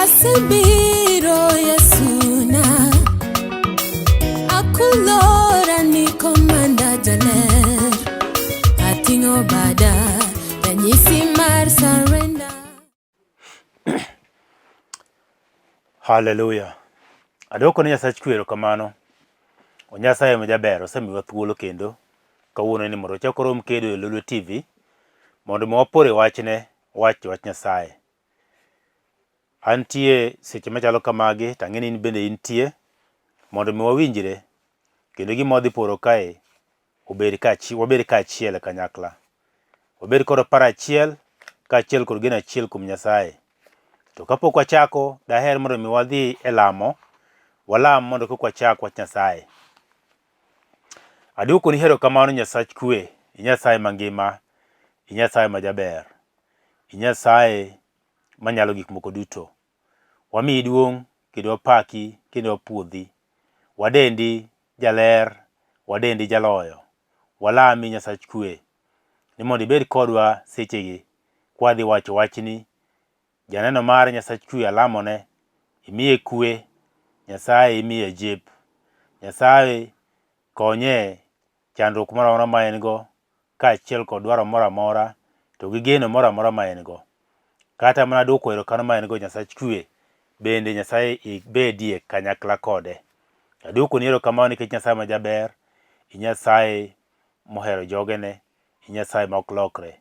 Asebiro Yesuna Akulora ni komanda jaler Atingo bada Tanyisi mar surrender. Hallelujah. Adoko ni Nyasaye kwero kamano. Nyasaye majaber osemiwa thuolo kendo kawuono ni mondo chako rom kedo e Lulu TV mondo mwapore wachne wach Nyasaye. Antie seche machalo kamagi tang'eni in bende intie mondo mwawinjre kendo gima wadhi poro kae wabed kaachiel kanyakla. Wabed kod paro achiel kaachiel kod geno achiel kuom Nyasaye. To kapok wachako daher mondo mi wadhi e lamo walam mondo kok wachak wach Nyasaye. Aduoko ni hero kamano Nyasach kwe, Nyasaye mangima, Nyasaye majaber, Nyasaye manyalo gik moko duto. Wamiyi duong' kendo wapaki kendo wapuodhi. Wadendi jaler, wadendi jaloyo. Walami Nyasach kwe ni mondo ibed kodwa sechegi kwadhi wacho wachni. Janeno mare Nyasach kwe alamone, imiye kwe, Nyasaye imiye jip. Nyasaye konye chandruok moro amora ma en go, kaachiel kod dwaro moro amora, to gi geno moro amora ma en go. Kata mana duoko erokamano ma en go Nyasach kwe, bende Nyasaye ibedie kanyakla kode. Aduoko ni erokamano nikech Nyasaye majaber, Nyasaye mohero jogene, Nyasaye ma ok lokre.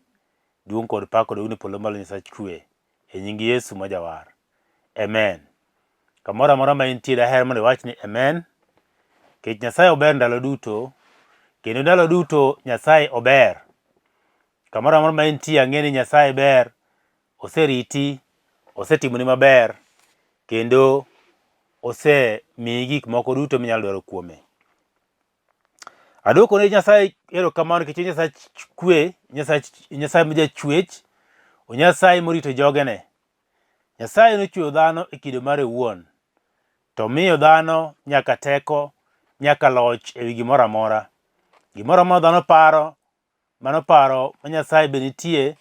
Duong' kod pak kod uni polo malo Nyasach kwe. E nying Yesu majawar. Amen. Kamoro amora ma intie daher mondo iwach ni amen. Kech Nyasaye ober ndalo duto, kendo ndalo duto Nyasaye ober. Kamoro amora ma intie ang'eni Nyasaye ber, oseriti, osetimoni maber, kendo osemiyi gik moko duto minyalo dwaro kuome. Aduoko ne Nyasaye erokamano nikech Nyasach kwe, Nyasaye majachwech, Nyasaye morito jogene. Nyasaye nochweyo dhano e kido mare owuon, to miyo dhano nyaka teko, nyaka loch ewi gimoro amora. Gimoro amora dhano paro, ma Nyasaye be nitie,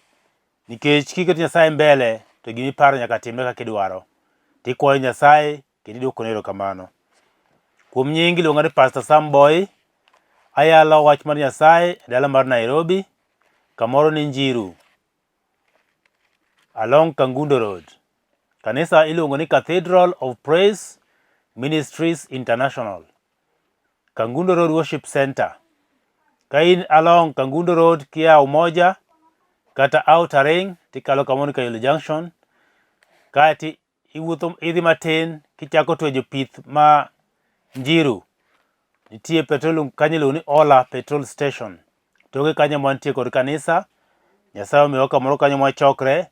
nikech kiketo Nyasaye mbele, to gimiparo nyaka timre kaka idwaro. Tikwayo Nyasaye kendo iduoko ne erokamano. Kuom nying iluonga ni Pastor Sam Boyi, ayalo wach mar Nyasaye e dala mar Nairobi, kamoro ni Njiru, along Kangundo Road. Kanisa iluongo ni Cathedral of Praise Ministries International, Kangundo Road Worship Center. Ka in along Kangundo Road kia Umoja kata Outer Ring, tikalo kamoni Kayole Junction, kati iwuotho idhi matin kichako twejo pith ma Njiru. Nitie petrol kanyo ni Ola Petrol Station. Toke kanyo mantie kod kanisa. Nyasaye omiyo kamoro kanyo mwachokre,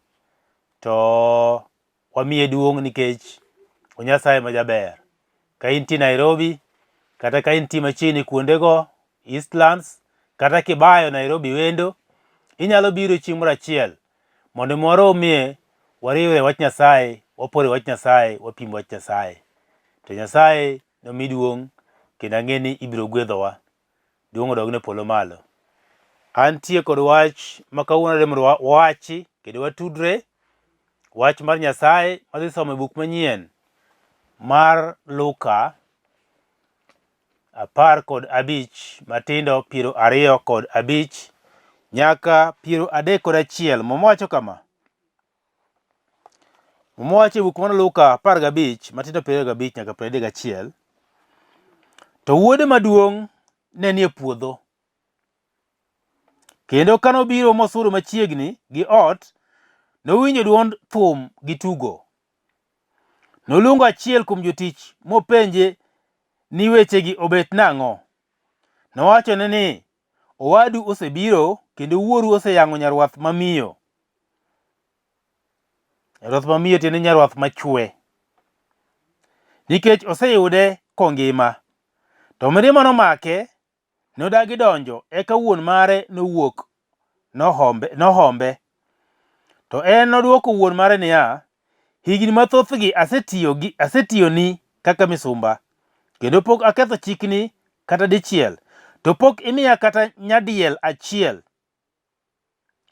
to wamiye duong' nikech Nyasaye majaber. Ka inti Nairobi, kata ka inti machiegni kuondego, Eastlands, kata kibayo Nairobi wendo, inyalo biro chieng' moro achiel mondo mwaromie wariwre wach Nyasaye, wapore wach Nyasaye, wapim wach Nyasaye. To Nyasaye nomi duong' kendo ang'eni ibiro gwedhowa. Duong' odogne polo malo. Antie kod wach ma kawuono mondo wawachi kendo watudre. Wach mar Nyasaye wadhi somo e buk manyien mar Luka 15 matindo 25 nyaka 31. Mowacho kama. Mowacho e buk mar Luka 15 matindo 25 nyaka 31. To wuode maduong' ne nie puodho, kendo kanobiro mosuro machiegni gi ot, nowinjo duond thum gi tugo. Noluongo achiel kuom jotich mopenje ni wechegi obet nang'o. Nowachone ni owadu osebiro kendo wuoru oseyang'o nyarwath mamiyo. Nyarwath mamiyo tiende nyarwath machwe. Nikech oseyude kongima. To mirima nomake, nodagi donjo, eka wuon mare nowuok nohombe. To en nodwoko wuon mare niya, higni mathothgi asetiyoni kaka misumba, kendo pok aketho chikni kata dichiel. To pok imiya kata nyadiel achiel.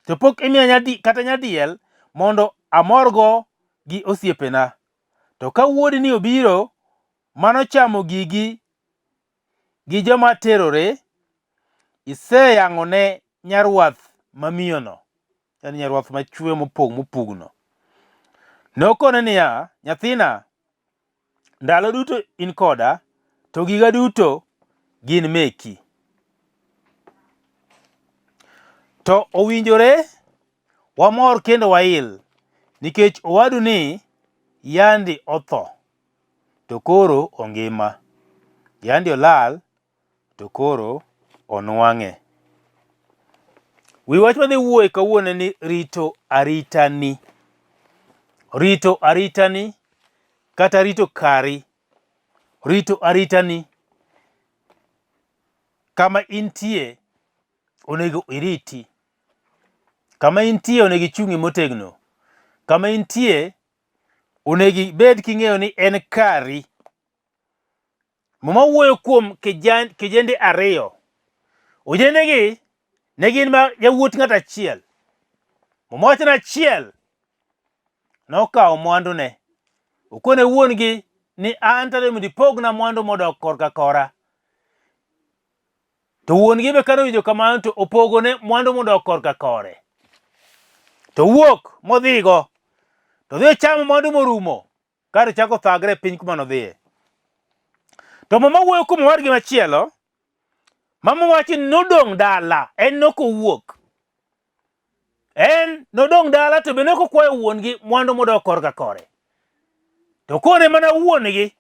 To pok imiya kata nyadiel mondo amorgo gi osiepena. To ka wuodi ni obiro mano chamo gigi gi joma terore, iseyang'one nyarwath mamiyono, yani nyarwath machwe mopugno. Nokone niya, nyathina, ndalo duto in koda, to giga duto gin meki. To owinjore wamor kendo wail, nikech owadu ni yandi otho, to koro ongima. Yandi olal, to koro onwang'e. Wi wach madhi wuoye kawuono ni rito aritani. Rito aritani kata rito kari. Rito aritani. Kama intie onego iriti. Kama intie onego ichung'i motegno. Kama intie onego ibed king'eyo ni en kari. Mama wuoyo kuom kijende ariyo. Ojendegi ne gin ma jawuot ng'at achiel. Mama wacho ni achiel nokawo mwandune. Okone wuon-gi ni an tade mondo ipogna mwandu modok korka kora. To wuon-gi be kane owinjo kamano to opogone mwandu modok korka kore. To wuok modhigo. To dhi chamo mwandu morumo. Kare chako thagre piny kuma nodhiye. To mama wuoyo kuom wadgi machielo. Mama wacho ni nodong' dala. En nokowuok. En nodong' dala to be nokokwayo wuon-gi mwandu modok korka kore. To kone mana wuon-gi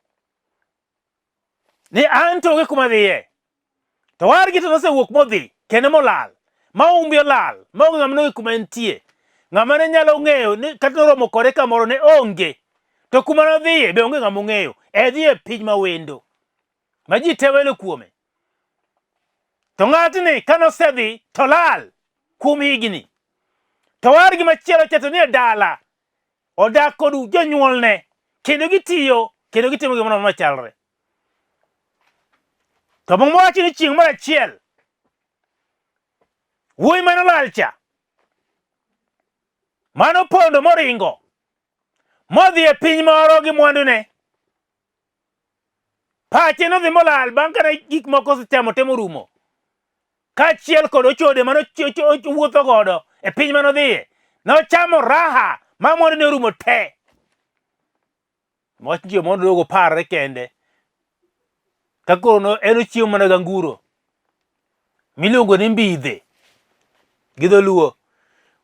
ni an to onge kuma dhiye. To wadgi to nosewuok modhi kendo molal. Ma umbi olal. Ma onge ng'ama nong'eyo kuma entie. Ng'ama ne nyalo ng'eyo ni kata noromo kode kamoro ne onge. To kuma nodhiye be onge ng'ama ong'eyo. Edhiye piny mawendo. Ma ji te welo kuome. To ng'atni kanosedhi to lal kuom higni. To wadgi machielo cha to nie dala. Odak kod jonyuolne. Kendo gitiyo. Kendo gitimo gimoro machalre. To mama wacho ni chieng' mar achiel. Wuoyi manolal cha. Manopondo moringo. Modhi e piny moro gi mwandune. Pache nodhi molal bang' kane gik moko osechamo temo rumo. Kaachiel kod ochode manowuotho godo e piny manodhiye. Nochamo raha ma mwandune orumo te. Wach ji mondo dogo parre kende. Kakoro en ochiemo mana ganguro. Miluongo ni mbidhe. Gi dholuo.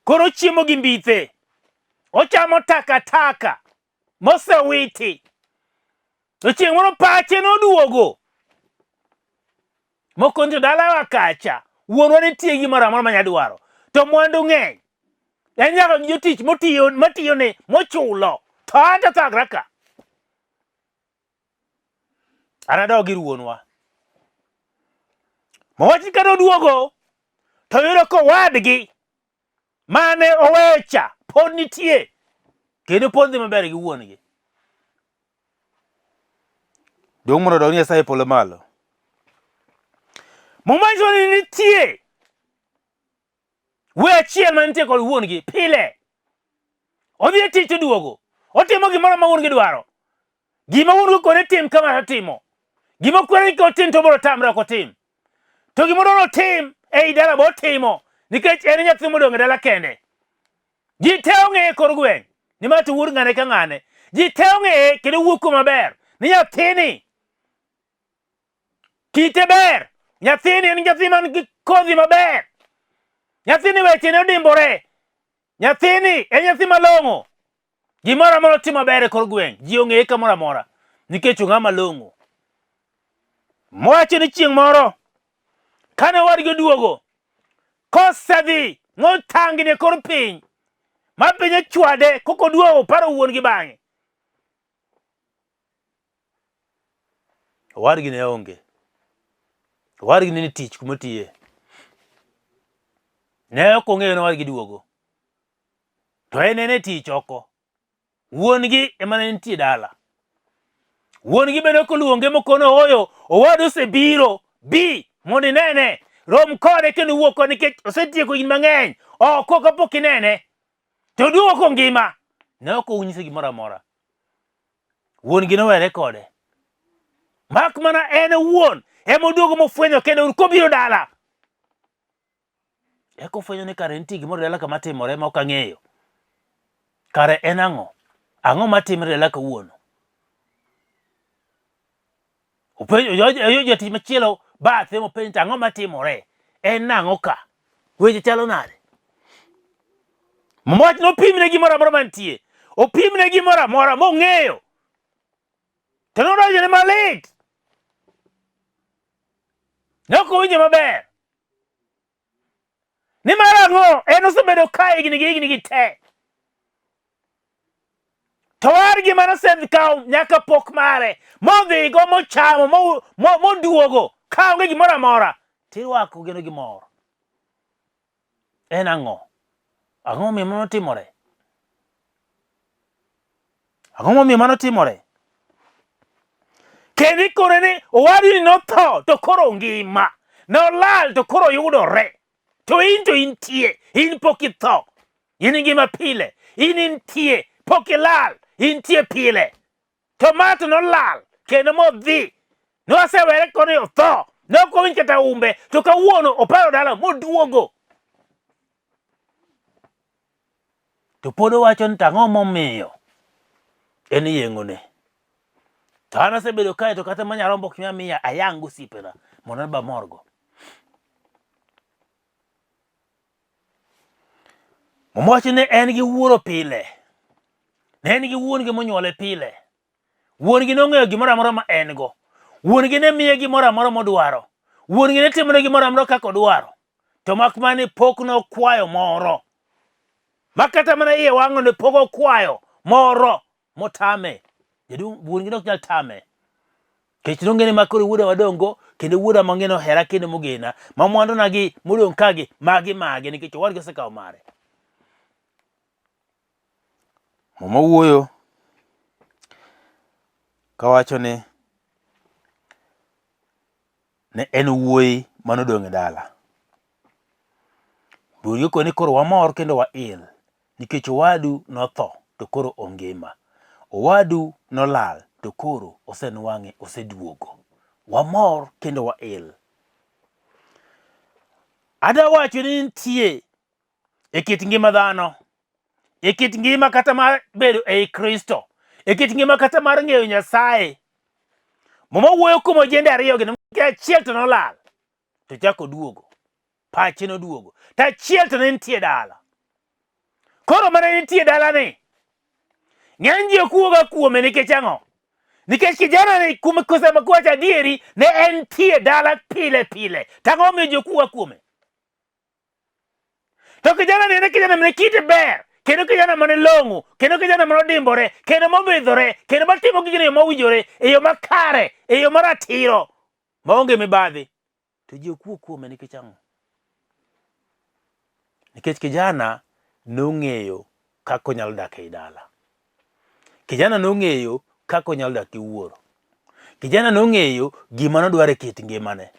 Koro ochiemo gi mbithe. Ochamo takataka. Mosewiti. To chieng' moro pache noduogo. Mokonjo dalawa kacha. Wuonwa nitie gimoro amora manyadwaro. To mwandu ng'eny. En nyaka gi jotich matiyone mochulo. To anta thagra ka. Anadog ir wuonwa. Mawachi kata oduogo. To yudo kowadgi. Mane owecha. Pod nitie. Kendo pod dhi maber gi wuon-gi. Duong' mondo odog Nyasaye polo malo. Momacho ni nitie. We achiel manitie kod wuon-gi pile. Odhi e tich oduogo. Otimo gimoro ma wuon-gi dwaro. Gima wuon-gi kone tim kama otimo. Gima kwere ni kotim to biro tamre ok otim. To gimoro notim ei dala botimo. Nikech en nyathi modong' e dala kende. Ji te ong'eye kor gweng'. Ni ma to wuod ng'ane ka ng'ane. Ji te ong'eye kendo wuok maber. Ni nyathini. Kite ber. Nyathini en nyathi man gi kodhi maber. Nyathini weche ne odimbore. Nyathini en nyathi malong'o. Gimoro amora timo maber e kor gweng'. Ji ong'eye kamoro amora. Nikech ong'ama malong'o. Mowacho ni chieng' moro. Kane wadgi oduogo. Kosedhi ng'otangni kor piny. Ma piny ochwade kokoduogo paro wuon-gi bang'e. Wadgi ne onge. Wadgi ne ni tich kumotiye. Ne ok ong'eyo ni wadgi duogo. To en e tich oko. Wuon-gi ema ne nitie dala. Wuon-gi bende koluonge mokono oyo. Owadu osebiro. Bi mondo inene. Rom kode kendo wuok kode nikech osetieko higni mang'eny. Oko kapok inene. To duogo ngima. Ne ok onyise gimoro amora. Wuon gi nowere kode. Mak mana en wuon ema odwogo mofwenyo kendo kobiro dala. Eko fwenyo ni kare nitie gimoro dala kama timore ma ok ang'eyo. Kare en ang'o? Ang'o matimore dala kawuono? Openjo jatich machielo bathe mopenjo ang'o matimore? En ang'o ka? Weche chalo nade? Moch nopimne gimoro amora mantie. Opimne gimoro amora mong'eyo. To nodonjone malit. Nok owinjo maber. Nimar ang'o? En osebedo ka higni gi te. To war gima nosedhi kawo nyaka pok mare. Modhigo mochamo moduogo. Ka onge gimoro amora. Tirwako gino gimoro. En ang'o? Ang'o momiyo mano timore? Ang'o momiyo mano timore? Kendo ikone ni owadu notho to koro ngima. Nolal to koro yudore. To intie. In pok itho. In ngima pile. In intie. Pok ilal. Intie pile. Tomato nolal. Kendo modhi. Nosewere koni otho. Nokowinj kata umbe. To kawuono oparo dala moduogo. To pod owacho ni tang'o momiyo en iyang'one. To an asebedo kae to kata manyarombo ok miya ayang' gosiepena mondo an ba morgo. Mowacho ni en gi wuoro pile. Ne en gi wuon gi monyuole pile. Wuon gi nong'eyo gimoro amora ma en go. Wuon gi ne miye gimoro amora modwaro. Wuon gi ne timone gimoro amora kaka odwaro. To mak mane pok nokwayo moro. Makata mana iye wang'one pok okwayo moro motame. Wuon gi nok nyal tame. Kech nong'eni makoro wuoda wadongo kendo wuoda mang'eno hera kendo mogena. Ma mwandona gi modong' kagi magi nikech owadgi osekawo mare. Mama wuoyo kawacho ni ne en wuoyi manodong' e dala. Wuoyi koni koro wamor kendo wail nikech owadu notho to koro ongima. Owadu nolal to koro osenwang'e oseduogo. Wamor kendo wail. Ada wacho ni nitie e kit ngima dhano. E kit ngima kata mar bedo ei Kristo. E kit ngima kata mar ng'eyo Nyasaye. Mama wuoyo kuom ojende ariyo gi achiel to nolal. To chako duogo. Pache noduogo. To achiel to ne nitie dala. Koro mana nitie dala ni. Ng'eny ji okuoga kuome nikech ang'o? Nikech kijana ni kusema kuwacho adieri ne en tie dala pile pile. Tang'o miyo ji okuoga kuome? To kijana ni en kijana mane kite ber. Kendo kijana mane long'o. Kendo kijana mane odimbore. Kendo mobidhore. Kendo matimo gigene yo mowinjore. E yo makare. E yo maratiro. Maonge mibadhi. To ji okuo kuome nikech ang'o? Nikech kijana nong'eyo kako nyalo dak ei dala. Kijana nong'eyo kako nyalo dak gi wuoro. Kijana nong'eyo gima nodwaro e kit ngimane.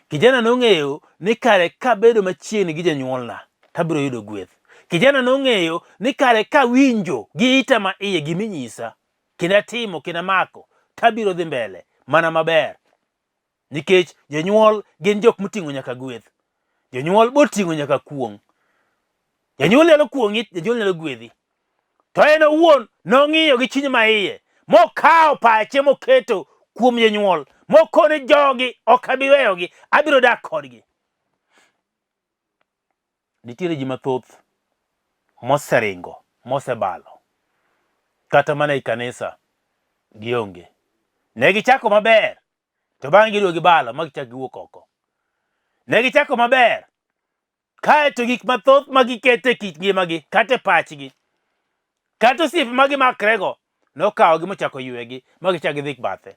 Kijana nong'eyo ni kare kabedo machiegni gi janyuolna tabiro yudo gweth. Kijana nong'eyo ni kare kawinjo gi ita ma iye giminyisa kendo atimo kendo amako tabiro dhi mbele mana maber. Nikech jonyuol gin jok moting'o nyaka gweth. Jonyuol boting'o nyaka kuong'. Janyuol nyalo kuong'i, janyuol nyalo gwedhi. To en owuon nong'iyo gi chuny maiye mokawo pache moketo kuom janyuol mokone jogi ok abi weyogi, abiro dak kodgi. Nitiere ji mathoth moseringo, mosebalo, kata mana i kanisa gionge. Ne gichako maber, to bang'e giduogo gibalo ma gichak giwuok oko. Ne gichako maber, kaeto gik mathoth ma giketo e kit ngimagi kata e pachgi, kata osiepe ma gimakrego nokawogi mochako ywegi ma gichak gidhi bathe.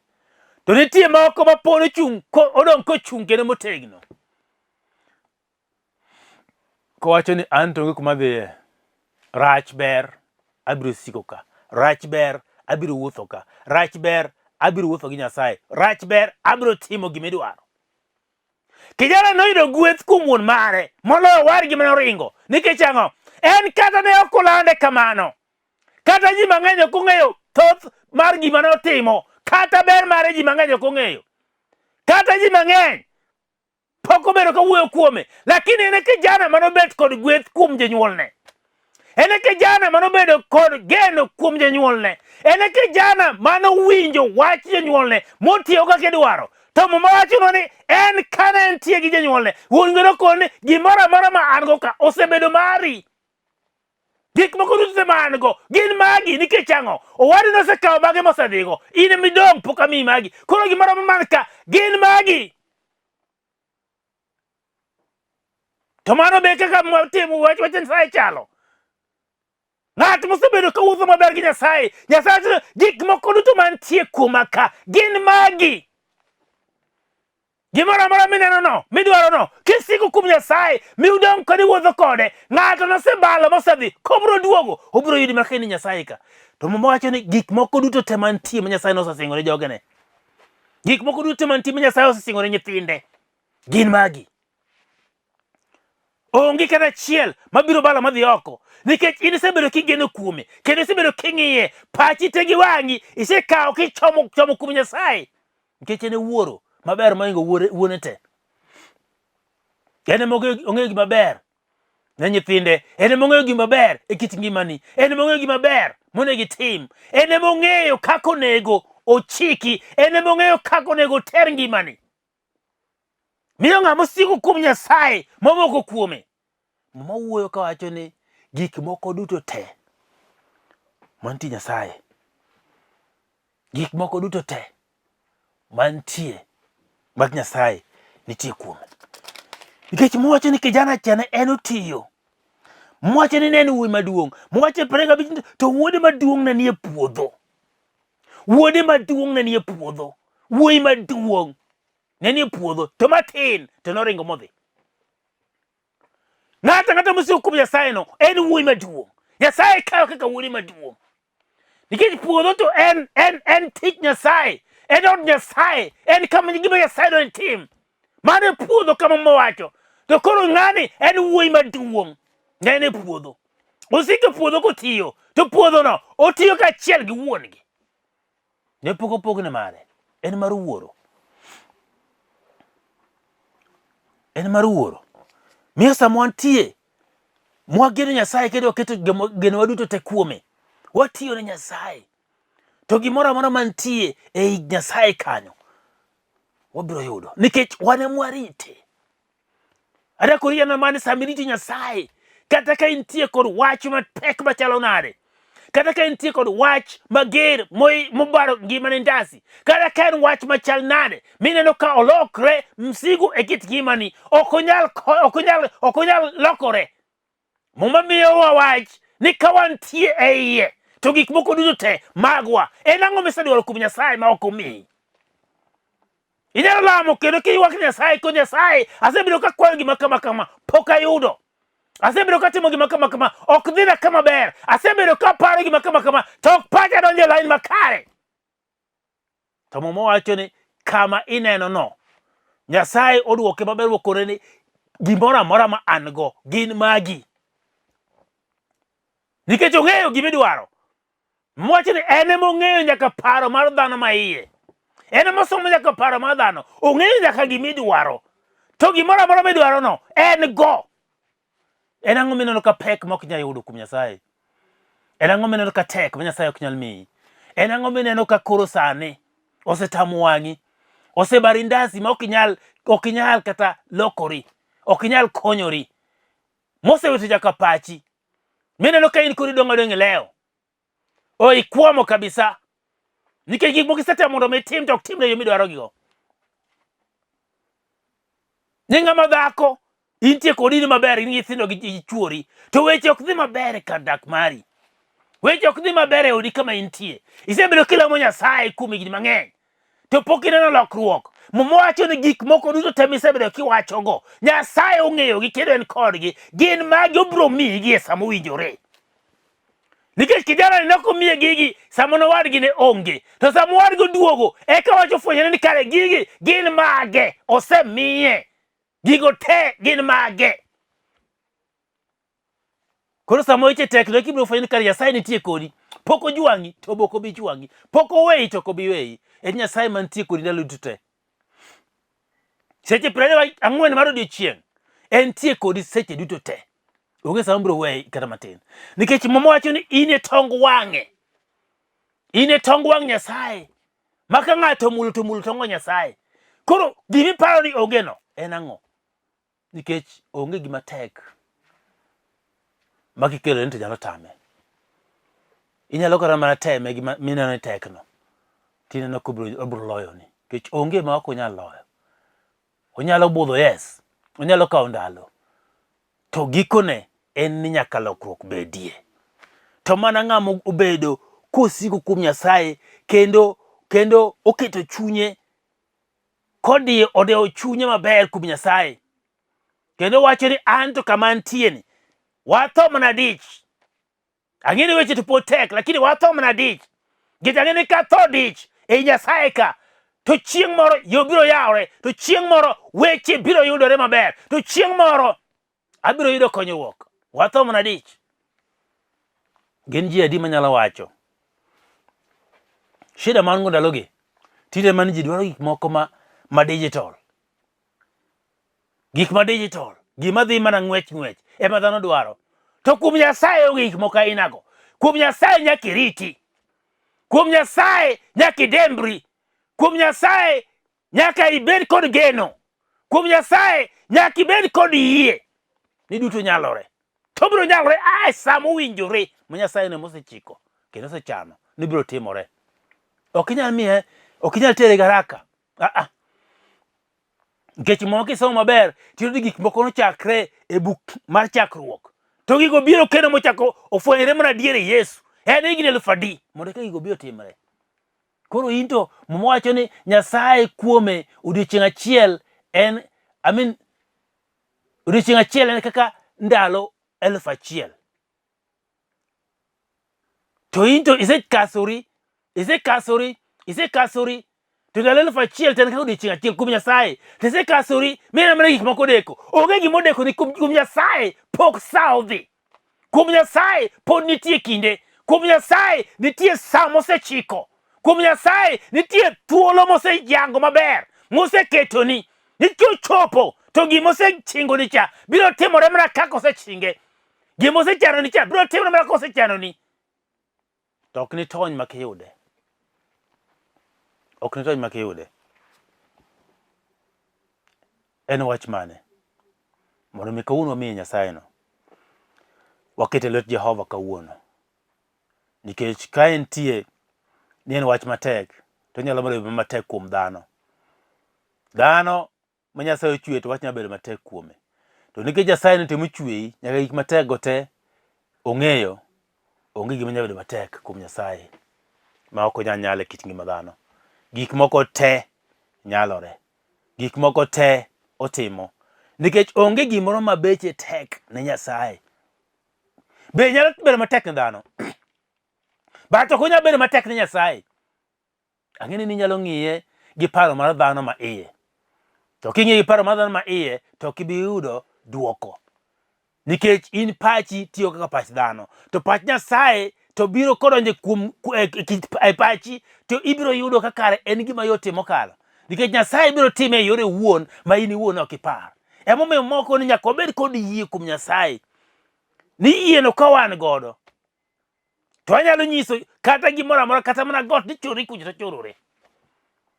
To nitie moko ma pod ochung' odong' kochung' kendo motegno. Kowacho ni an to onge kuma adhiye. Rach ber, abiro siko ka. Rach ber, abiro wuotho ka. Rach ber, abiro wuotho gi Nyasaye. Rach ber, abiro timo gima idwaro. Kijana noyudo gweth kuom wuon mare moloyo wadgi mane oringo. Nikech ang'o? En kata ne ok olande kamano. Kata ji mang'eny ok ong'eyo thoth mar gima notimo kata ber mare ji mang'eny ok ong'eyo. Kata ji mang'eny pok obedo ka wuoyo kuome, lakini en kijana manobet kod gweth kuom janyuolne. En kijana manobedo kod geno kuom janyuolne. En kijana manowinjo wach janyuolne motiyo kaka idwaro. To mama wacho ni en kane entie gi janyuolne, wuon godo kone gimoro amora ma an go ka osebedo mari. Gik moko duto ma an go gin magi nikech ang'o? Owadu nosekawo mage mosedhigo. In midong' pok amiyi magi. Koro gimoro man ka gin magi. To mano be kaka timo wach Nyasaye chalo. Ng'at mosebedo ka wuotho maber gi Nyasaye, Nyasaye gik moko duto mantie kuoma ka gin magi. Gimoro amora mineno no, midwaro no, kisiko kuom Nyasaye, miudong' kod wuotho kode, ng'ato nosebalo mosedhi, kobro duogo, obro yudi maka ni Nyasaye ka. To mama wacho ni gik moko duto te mantie ma Nyasaye nosesingore jogene. Gik moko duto mantie ma Nyasaye osesingore nyithinde, gin magi. Onge kata achiel mabiro balo madhi oko, nikech in isebedo kigeno kuome, kendo isebedo king'iye, pachi te gi wang'i isekawo kichomo kuom Nyasaye, nikech en wuoro maber moingo wuone te. En ong'eyo gima ber ne nyithinde, en ong'eyo gima ber e kit ngimani, en ong'eyo gima ber monego itim, en ong'eyo kaka onego ochiki, en ong'eyo kaka onego ter ngimani. Miyo ng'ama osiko kuom Nyasaye momoko kuome. Mama wuoyo kawacho ni gik moko duto te mantie Nyasaye, gik moko duto te mantie mag Nyasaye nitie kuome. Nikech mwacho ni kijana chane en otiyo. Mwacho ni en wuoyi maduong'. Mwacho prenga bijin to wuode maduong' ne nie puodho. Wuode maduong' ne nie puodho. Wuoyi maduong' ne nie puodho. To matin to noringo modhi. Ng'ata mosiko kuom Nyasaye no en wuoyi maduong'. Nyasaye kawo kaka wuoyi maduong'. Nikech puodho to en tich Nyasaye. En od Nyasaye. En kama gima Nyasaye do tim. Mane puodho kama mowacho. To koro ng'ani en wuoyi maduong'. Ne en puodho. Osiko puodho kotiyo. To puodho no otiyo ka achiel gi wuon gi. Ne pogo ne mare. En mar wuoro. En mar wuoro. Miyo samwantie mwageno Nyasaye kendo waketo geno waduto te kuome. Watiyo ne Nyasaye. To gimoro amora mantie ei Nyasaye kanyo wabiro yudo. Nikech wane mwarite. Adako riyo na mane samiriti Nyasaye. Kata ka intie kod wach mapek machalo nade. Kata ka intie kod wach mager mobaro ngimani ndasi. Kata ka en wach machal nade. Mineno ka olokre msigo e kit ngimani. Okonyal lokore. Muma miyo wa wach ni kawantie e iye. To gik moko duto te magwa. En ang'o misedwaro kuom Nyasaye ma ok omiyi. Inyalo lamo kendo kiywak Nyasaye ko Nyasaye asebedo ka kwayo gima kama pok ayudo. Asebedo ka timo gima kama ok dhina kama ber. Asebedo ka paro gima kama to ok pacha donjo e lain makare. To mama wacho ni kama ineno no Nyasaye odwoke maber wokore ni gimoro amora ma an go gin magi. Nikech ong'eyo gima idwaro. Mwacho ni en ema ong'eyo nyaka paro mar dhano ma iye. En ema osomo nyaka paro mar dhano. Ong'eyo nyaka gima idwaro. To gimoro amora midwaro no en go. En ang'o mineno ka pek ma ok nyal yudo kuom Nyasaye? En ang'o mineno ka tek ma Nyasaye ok nyal miyi? En ang'o mineno ka koro sani osetamo wang'i? Osebari ndasi ma ok inyal kata lokori. Ok inyal konyori. Mosewito nyaka pachi. Mineno ka in kori dong' adong' leo. O ikwamo kabisa. Nikech gik moko isetemo mondo mitim to ok timre yo midwaro gigo. Ni ng'ama dhako intie kod in maber in nyithindo gi chuori. To weche ok dhi maber e kar dak mari. Weche ok dhi maber e odi kama intie. Isebedo kilamo Nyasaye kuom higni mang'eny. To pok ineno lokruok. Mama wacho ni gik moko duto te misebedo kiwachogo. Nyasaye ong'eyogi kendo en kodgi. Gin magi obro miyigi e sama owinjore. Nikech kijana ni nokomiye gigi sama nowadgi ne onge. To sama wadgi oduogo eka wacho fwenyore ni kare gigi gin mage. Osemiye. Gigo te gin mage. Koro sama weche tek to kibiro fwenyo ni kare Nyasaye nitie kodi. Pok ojwang'i to boko bi jwang'i. Pok oweyi to kobi weyi. En Nyasaye mantie kodi ndalo duto te. Seche 24 mar odiochieng' entie kodi seche duto te. Onge sama biro weyi kata matin. Nikech mama wacho ni in e tong wang'e. In e tong wang' Nyasaye. Maka ng'ato mulo to mulo tong Nyasaye. Koro gimi paro ni onge no en ang'o? Nikech onge gima tek makikelo ni to nyalo tame. Inyalo kora mana teme gima mineno tek no. Tineno ko obiro loyo ni. Nikech onge ma ok onyalo loyo. Onyalo budho yes. Onyalo kawo ndalo. To gikone en ni nyaka lokruok bedie. To mana ng'ama obedo kosiko kuom Nyasaye kendo oketo chunye kodi odewo chunye maber kuom Nyasaye. Kendo wacho ni an to kama antie ni watho mana dich. Ang'eni weche to pod tek lakini watho mana dich. Gitang'eni ka tho dich e Nyasaye ka to chieng' moro yo biro yawre, to chieng' moro weche biro yudore maber, to chieng' moro abiro yudo konyruok. Watho mana dich. Gin ji adi manyalo wacho. Shida man go ndalogi. Tinde man ji dwaro gik moko ma digital. Gik ma digital. Gima dhi mana ng'wech. Ema dhano dwaro. To kuom Nyasaye onge gik moko inago. Kuom Nyasaye nyaka iriti. Kuom Nyasaye nyaka idembri. Kuom Nyasaye nyaka ibed kod geno. Kuom Nyasaye nyaka ibed kod yie. Ni duto nyalore. To biro nyalore sama owinjore ma Nyasaye ne mosechiko kendo osechano ni biro timore. Ok inyal tere garaka. Nikech moko kisomo maber tiyudo gik moko nochakre e buk mar chakruok. To gigo biro kendo mochako ofwenyore mana diere Yesu. En higni 1000 mondo ka gigo biro timore. Koro into mama wacho ni Nyasaye kuome odiochieng' achiel odiochieng' achiel en kaka ndalo 1000. To into isekasori. To ndalo 1000 ten kaka odiochieng' achiel kuom Nyasaye. Isekasori mina mana gik moko deko. Onge gima deko ni kuom Nyasaye pok sa odhi. Kuom Nyasaye pod nitie kinde. Kuom Nyasaye nitie sa mosechiko. Kuom Nyasaye nitie thuolo moseyango maber. Moseketoni. Nikech chopo to gima osechingo ni cha biro timore mana kaka osechinge. Gima osechano ni cha biro timore mana kaka osechano ni. To ok ni tony makiyude. Ok ni tony makiyude. En wach mane? Mondo mi kawuono wamiye Nyasaye no. Wakete lwet Jehova kawuono. Nikech ka entie ni en wach matek to nyalo bedo matek kuom dhano. Dhano ma Nyasaye ochwe to wach nyalo bedo matek kuome. To nikech Nyasaye ne temo chweyi nyaka gik matek go te ong'eyo. Onge gima nyalo bedo matek kuom Nyasaye ma ok onyal kit ngima dhano. Gik moko te nyalore. Gik moko te otimo. Nikech onge gimoro ma beche tek ne Nyasaye. Be nyalo bedo matek ne dhano. But ok onyalo bedo matek ne Nyasaye. Ang'eni ni nyalo ng'iye gi paro mar dhano ma iye. To king'iye gi paro mar dhano ma iye to kibi yudo duoko. Nikech in pachi tiyo kaka pach dhano. To pach Nyasaye to biro kodonje kuom pachi to ibiro yudo ka kare en gima yot timo kalo. Nikech Nyasaye biro time e yore wuon ma in iwuon ok ipar. Emomiyo moko ni nyaka obed kod yie kuom Nyasaye. Ni yie no ka wan godo. To anyalo nyiso kata gimoro amora kata mana got ni chori kucho to chorore.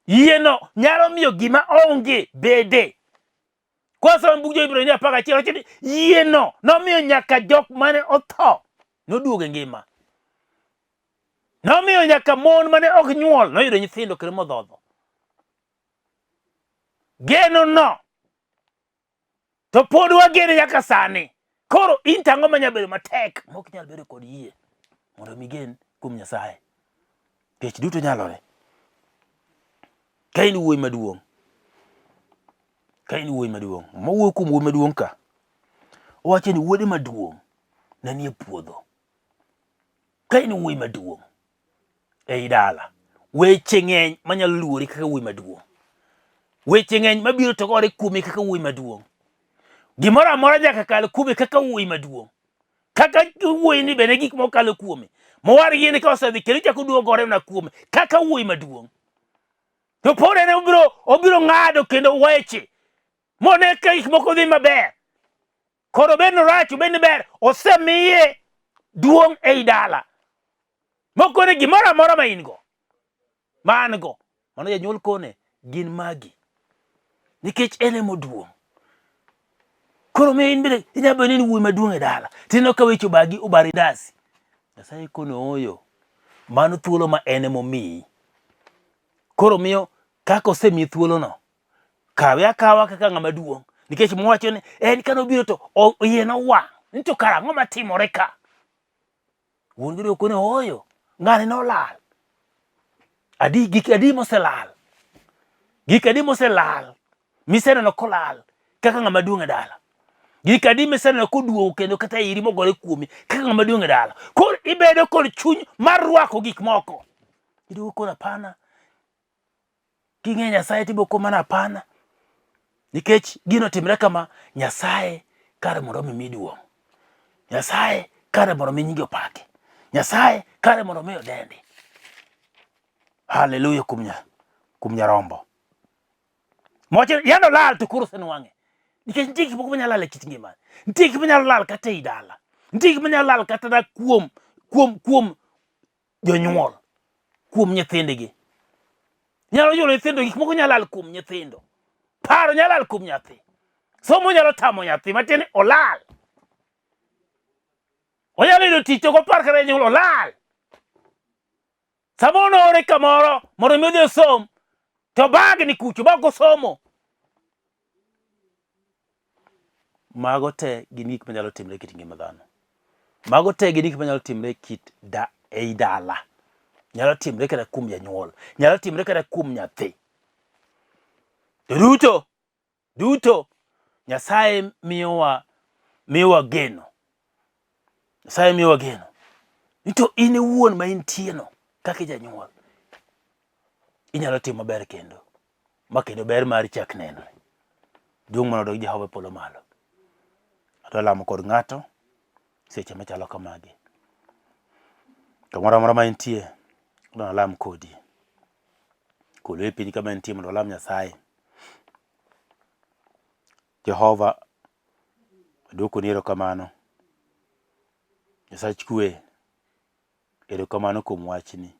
Yie no nyalo miyo gima onge bede. Kwa sababu buk jo Ibrania 11 yie no nomiyo nyaka jok mane otho noduoge ngima. Nomiyo nyaka mon mane ok nyuol noyudo nyithindo kendo modhodho. Geno no to pod wagene nyaka sani. Koro in tang'o manyalo bedo matek ma ok nyal bedo kod yie mondo migen kuom Nyasaye. Kech duto nyalore. Ka in wuoyi maduong'. Mawuoyo kuom wuoyi maduong' ka. Owacho ni wuode maduong' ne nie puodho. Ka in wuoyi maduong' ei dala. Weche ng'eny manyalo luori kaka wuoyi maduong'. Weche ng'eny mabiro to gore kuome kaka wuoyi maduong'. Gimoro amora nyaka kal kuome kaka wuoyi maduong'. Kaka wuoyi ni bende gik mokalo kuome. Mowar yien ka osedhi kendo chako duogo gore na kuome kaka wuoyi maduong'. To pod en obiro ng'ado kendo weche mone ka gik moko dhi maber. Koro bed norach bed ni ber osemiye duong' ei dala. Mokone gimoro amora ma in go. Ma an go. Mano janyuol kone gin magi. Nikech en ema oduong'. Koro miyo in bende inyalo bedo ni wuoyi maduong' e dala. Tineno ka weche bagi obari dasi. Nyasaye kono oyo. Mano thuolo ma en ema omiyi. Koro miyo kaka osemiyi thuolono, kawe akawa kaka ng'ama duong'. Nikech mwacho ni en kano biro to iye nowang'. Ni to kara ang'o matimore ka? Wuon gi kone oyo. Ng'ani nolal. Gik adi moselal. Gik adi moselal. Miseneno kolal kaka ng'ama duong' e dala. Gik adi miseneno koduogo kendo kata iri mogore kuomi kaka ng'ama duong' e dala. Koro ibedo kod chuny mar rwako gik moko. Iduogo kona pana. King'e Nyasaye tibo komana apana. Nikech gino timre kama Nyasaye kare mondo mi duong'. Nyasaye kare mondo mi nyingi opaki. Nyasaye kare mondo mi odendi. Haleluya kum nyarombo. Moche yano lal to kuro senwang'e. Nikech nitie gik moko manyalo lal e kit ngimani. Nitie gik manyalo lal kata ei dala. Nitie gik manyalo lal kata na kuom jonyuol. Kuom nyithindgi. Nyalo yudo nyithindo gik moko nyalo lal kuom nyithindo. Paro nyalo lal kuom nyathi. Somo nyalo tamo nyathi matiende olal. Onyalo yudo tich to kopar kata janyuol olal. Samono ore kamoro mondo mi odhi osom to bagni kucho bako somo. Mago te gin gik manyalo timre kit ngima dhano. Mago te gin gik manyalo timre kit ei dala. Nyalo timre kata kuom janyuol. Nyalo timre kata kuom nyathi. Duto Nyasaye miyowa geno. Nyasaye miyowa geno. Nito in wuon ma intieno kaka janyuol. Inyalo timo maber kendo. Ma kendo ber mari chak nenore. Duong' mondo Jehova polo malo. Adwa lamo kod ng'ato seche machalo kamagi. Kamoro amora ma intie, adwa lam kodi. Kolo e piny kama intie mondo lam Nyasaye. Jehova adwoko ni erokamano. Nyasach kwe, erokamano kuom wachni.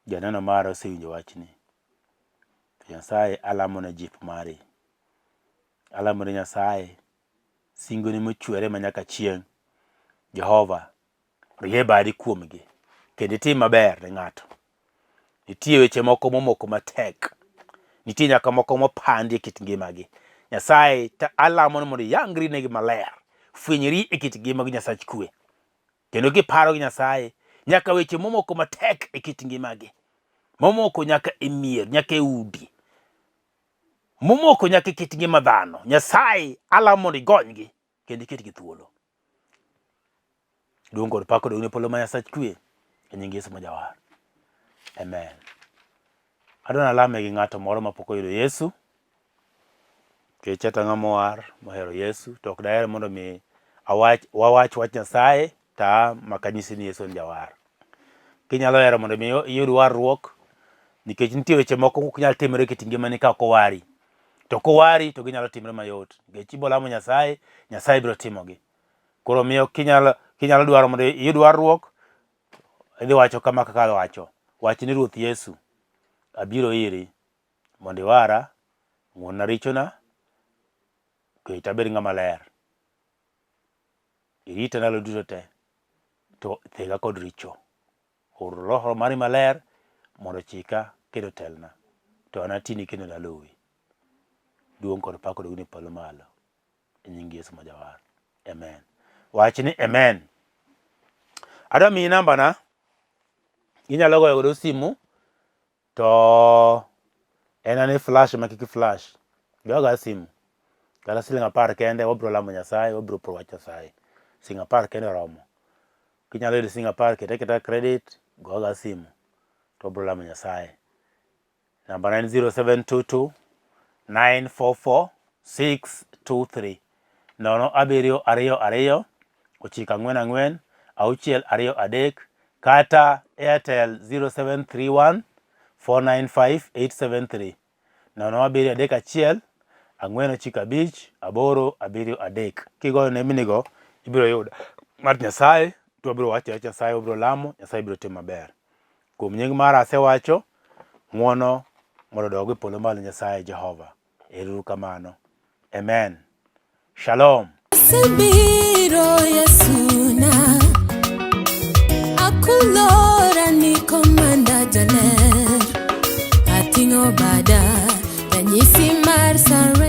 Janeno mara osewinjo wachni. Nyasaye alamo ne jip mari. Alamo ne Nyasaye singoni mochwere manyaka chieng'. Jehova rie badi kuomgi. Kendo itim maber ne ng'ato. Nitie weche moko momoko matek. Nitie nyaka moko mopandi e kit ngimagi. Nyasaye ta alamo mondo yangri negi maler. Fwenyri e kit ngimagi Nyasach kwe. Kendo kiparo gi Nyasaye nyaka weche momoko matek e kit ngimagi. Momoko nyaka e mier, nyaka e udi. Momoko nyaka e kit ngima dhano. Nyasaye alamo mondo igonygi kendo iketgi thuolo. Duong' kod pak odog ne polo ma Nyasach kwe. E nying Yesu ma Jawar. Amen. Adwa nalame gi ng'ato moro mapok oyudo Yesu. Kech ata ng'ama war mohero Yesu. To ok daher mondo mi wawach wach Nyasaye ta makanyisi ni Yesu en Jawar. Kinyalo hero mondo mi iyud warruok. Nikech nitie weche moko ok nyal timore kit ngimani ka ok owari. To kowari to ginyalo timore mayot. Nikech ibolamo Nyasaye, Nyasaye biro timogi. Koro miyo kinyalo dwaro mondo iyud warruok, idhi wacho kama kaka wacho. Wach ni Ruoth Yesu, abiro iri mondo iwara, ng'wonna richona, keta abed ng'ama ler. Irita ndalo duto te, to thega kod richo. Or roho mari maler mondo chika kendo telna. To anatini kendo naluwi. Duong' kod pak odog ne polo malo. E nying Yesu ma Jawar. Amen. Wach ni amen. Adwa miyi namba na. Inyalo goyo godo simu. To en ane flash makiki flash. Goga simu. Kala siling 10 kende wabro lamo Nyasaye, wabro pro wach Nyasaye. Siling 10 kende romo. Kinyalo yudo siling 10 kete credit, goga simu. To wabro lamo Nyasaye. Namba 0722 944 623. Nono 722 944 623. kata Airtel 0731 495 873 0 7 1 8 8 3. Kigoyo nembnigo ibiro yudo mar Nyasaye, to biro wacho Nyasaye, obiro lamo, Nyasaye biro timo maber. Kuom nying mara asewacho, ng'wono mondo odog e polo malo Nyasaye Jehova. Ero kamano. Amen. Shalom. Asebiro Yesuna, akulora ni komanda jaler, ating'o bada ranyisi mar surrender.